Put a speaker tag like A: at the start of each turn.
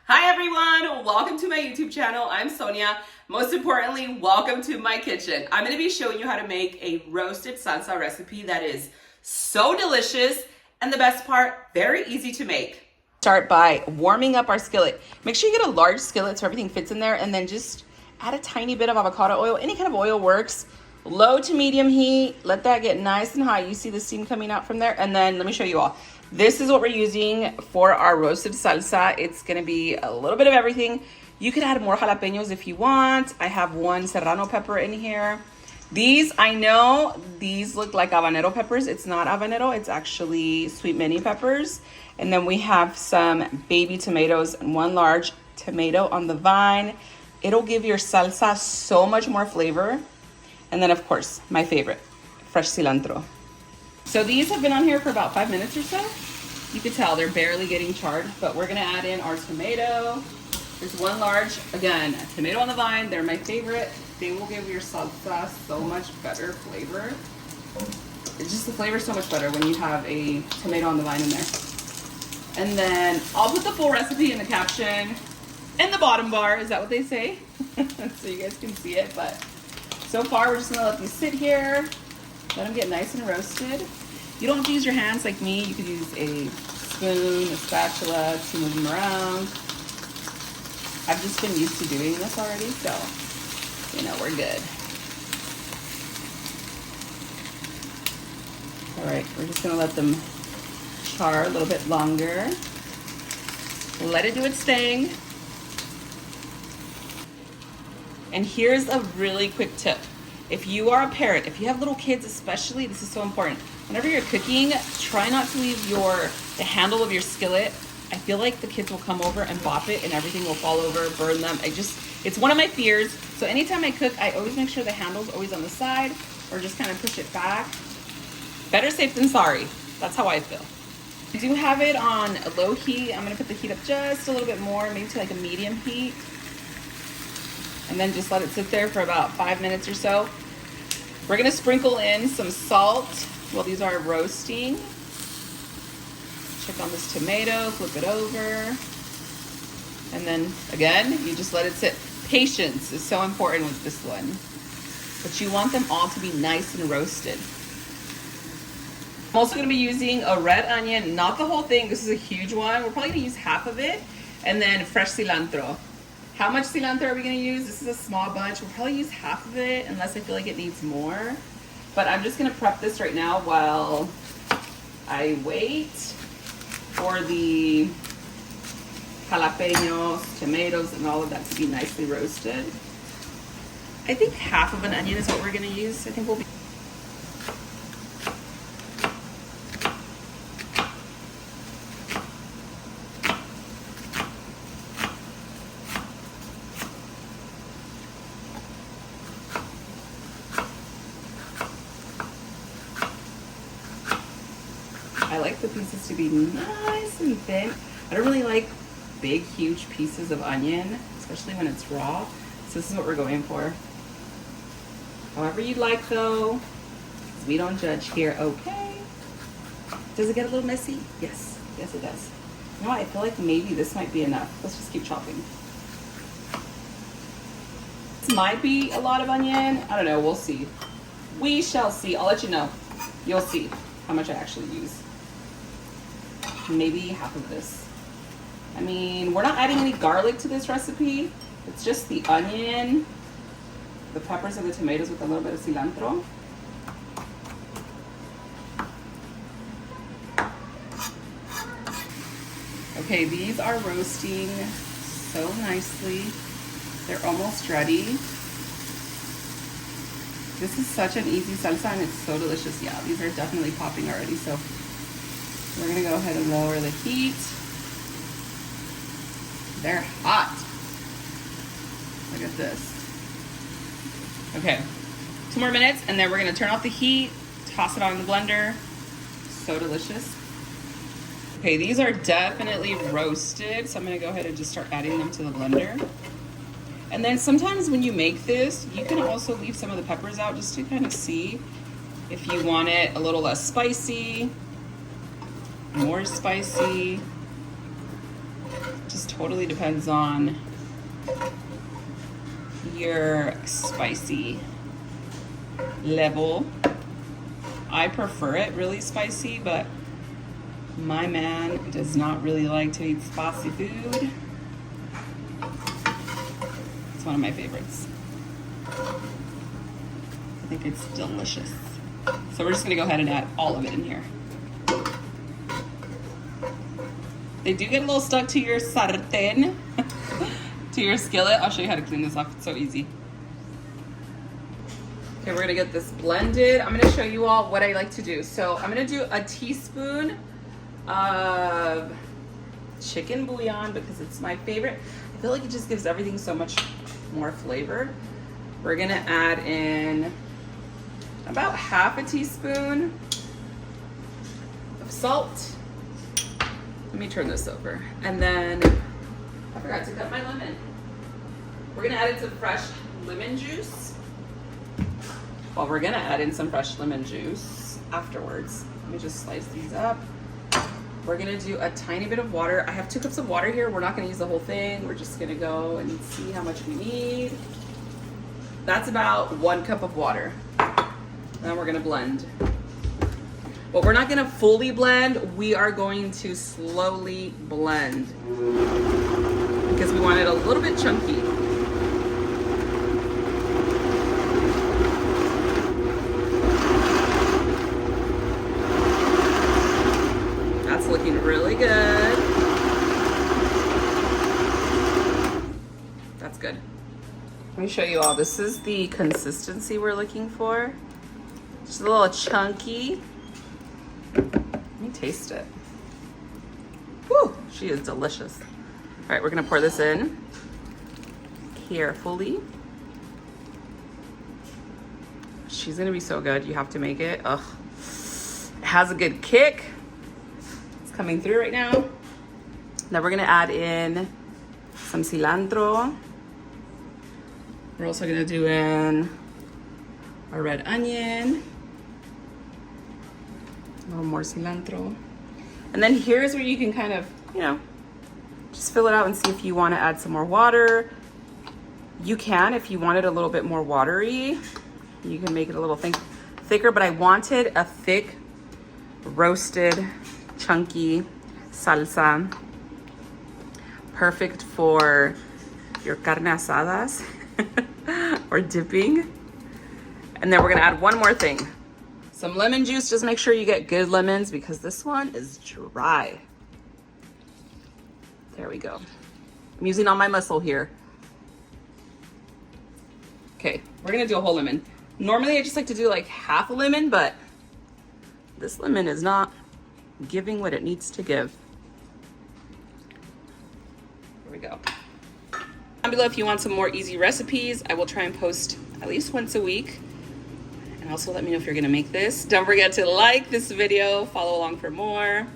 A: Hi everyone, welcome to my YouTube channel. I'm Sonia. Most importantly, welcome to my kitchen. I'm gonna be showing you how to make a roasted salsa recipe that is so delicious, and the best part, very easy to make. Start by warming up our skillet. Make sure you get a large skillet so everything fits in there, and then just add a tiny bit of avocado oil. Any kind of oil works. Low to medium heat, let that get nice and hot. You see the steam coming out from there, and then let me show you all. This is what we're using for our roasted salsa. It's gonna be a little bit of everything. You could add more jalapeños if you want. I have one Serrano pepper in here. These, I know, these look like habanero peppers. It's not habanero, it's actually sweet mini peppers. And then we have some baby tomatoes and one large tomato on the vine. It'll give your salsa so much more flavor. And then of course, my favorite, fresh cilantro. So these have been on here for about 5 minutes or so. You can tell they're barely getting charred, but we're gonna add in our tomato. There's one large, again, a tomato on the vine. They're my favorite. They will give your salsa so much better flavor. It's just the flavor so much better when you have a tomato on the vine in there. And then I'll put the full recipe in the caption in the bottom bar. Is that what they say? So you guys can see it, but so far we're just gonna let these sit here. Let them get nice and roasted. You don't have to use your hands like me. You could use a spoon, a spatula to move them around. I've just been used to doing this already, so, you know, we're good. All right, we're just gonna let them char a little bit longer. Let it do its thing. And here's a really quick tip. If you are a parent, if you have little kids especially, this is so important. Whenever you're cooking, try not to leave the handle of your skillet. I feel like the kids will come over and bop it and everything will fall over, burn them. It's one of my fears. So anytime I cook, I always make sure the handle's always on the side or just kind of push it back. Better safe than sorry. That's how I feel. I do have it on a low heat. I'm gonna put the heat up just a little bit more, maybe to like a medium heat. And then just let it sit there for about 5 minutes or so. We're gonna sprinkle in some salt while these are roasting. Check on this tomato, flip it over. And then again, you just let it sit. Patience is so important with this one. But you want them all to be nice and roasted. I'm also gonna be using a red onion, not the whole thing, this is a huge one. We're probably gonna use half of it. And then fresh cilantro. How much cilantro are we gonna use? This is a small bunch. We'll probably use half of it unless I feel like it needs more. But I'm just gonna prep this right now while I wait for the jalapeños, tomatoes, and all of that to be nicely roasted. I think half of an onion is what we're gonna use. I think we'll be I like the pieces to be nice and thin. I don't really like big, huge pieces of onion, especially when it's raw. So this is what we're going for. However you like though, we don't judge here, okay? Does it get a little messy? Yes, yes it does. You know what, I feel like maybe this might be enough. Let's just keep chopping. This might be a lot of onion. I don't know, we'll see. We shall see, I'll let you know. You'll see how much I actually use. Maybe half of this. I mean, we're not adding any garlic to this recipe. It's just the onion, the peppers and the tomatoes with a little bit of cilantro. Okay, these are roasting so nicely. They're almost ready. This is such an easy salsa and it's so delicious. Yeah, these are definitely popping already, so we're gonna go ahead and lower the heat. They're hot. Look at this. Okay, 2 more minutes and then we're gonna turn off the heat, toss it on in the blender. So delicious. Okay, these are definitely roasted, so I'm gonna go ahead and just start adding them to the blender. And then sometimes when you make this, you can also leave some of the peppers out just to kind of see if you want it a little less spicy, more spicy. Just totally depends on your spicy level. I prefer it really spicy, but my man does not really like to eat spicy food. It's one of my favorites. I think it's delicious. So we're just gonna go ahead and add all of it in here. They do get a little stuck to your sartén, to your skillet. I'll show you how to clean this off, it's so easy. Okay, we're gonna get this blended. I'm gonna show you all what I like to do. So I'm gonna do a teaspoon of chicken bouillon because it's my favorite. I feel like it just gives everything so much more flavor. We're gonna add in about half a teaspoon of salt. Let me turn this over. And then, I forgot to cut my lemon. We're gonna add in some fresh lemon juice. Well, we're gonna add in some fresh lemon juice afterwards. Let me just slice these up. We're gonna do a tiny bit of water. I have 2 cups of water here. We're not gonna use the whole thing. We're just gonna go and see how much we need. That's about 1 cup of water. Then we're gonna blend. But we're not gonna fully blend. We are going to slowly blend because we want it a little bit chunky. That's looking really good. That's good. Let me show you all. This is the consistency we're looking for. Just a little chunky. Let me taste it. Whew, she is delicious. All right, we're gonna pour this in carefully. She's gonna be so good. You have to make it. Ugh. It has a good kick. It's coming through right now. Now we're gonna add in some cilantro. We're also gonna do in a red onion. A little more cilantro. And then here's where you can kind of, you know, just fill it out and see if you want to add some more water. You can, if you want it a little bit more watery, you can make it a little thicker, but I wanted a thick, roasted, chunky salsa. Perfect for your carne asadas or dipping. And then we're gonna add one more thing. Some lemon juice. Just make sure you get good lemons because this one is dry. There we go. I'm using all my muscle here. Okay, we're gonna do a whole lemon. Normally I just like to do like half a lemon, but this lemon is not giving what it needs to give. Here we go. Down below if you want some more easy recipes. I will try and post at least once a week. And also let me know if you're gonna make this. Don't forget to like this video, follow along for more.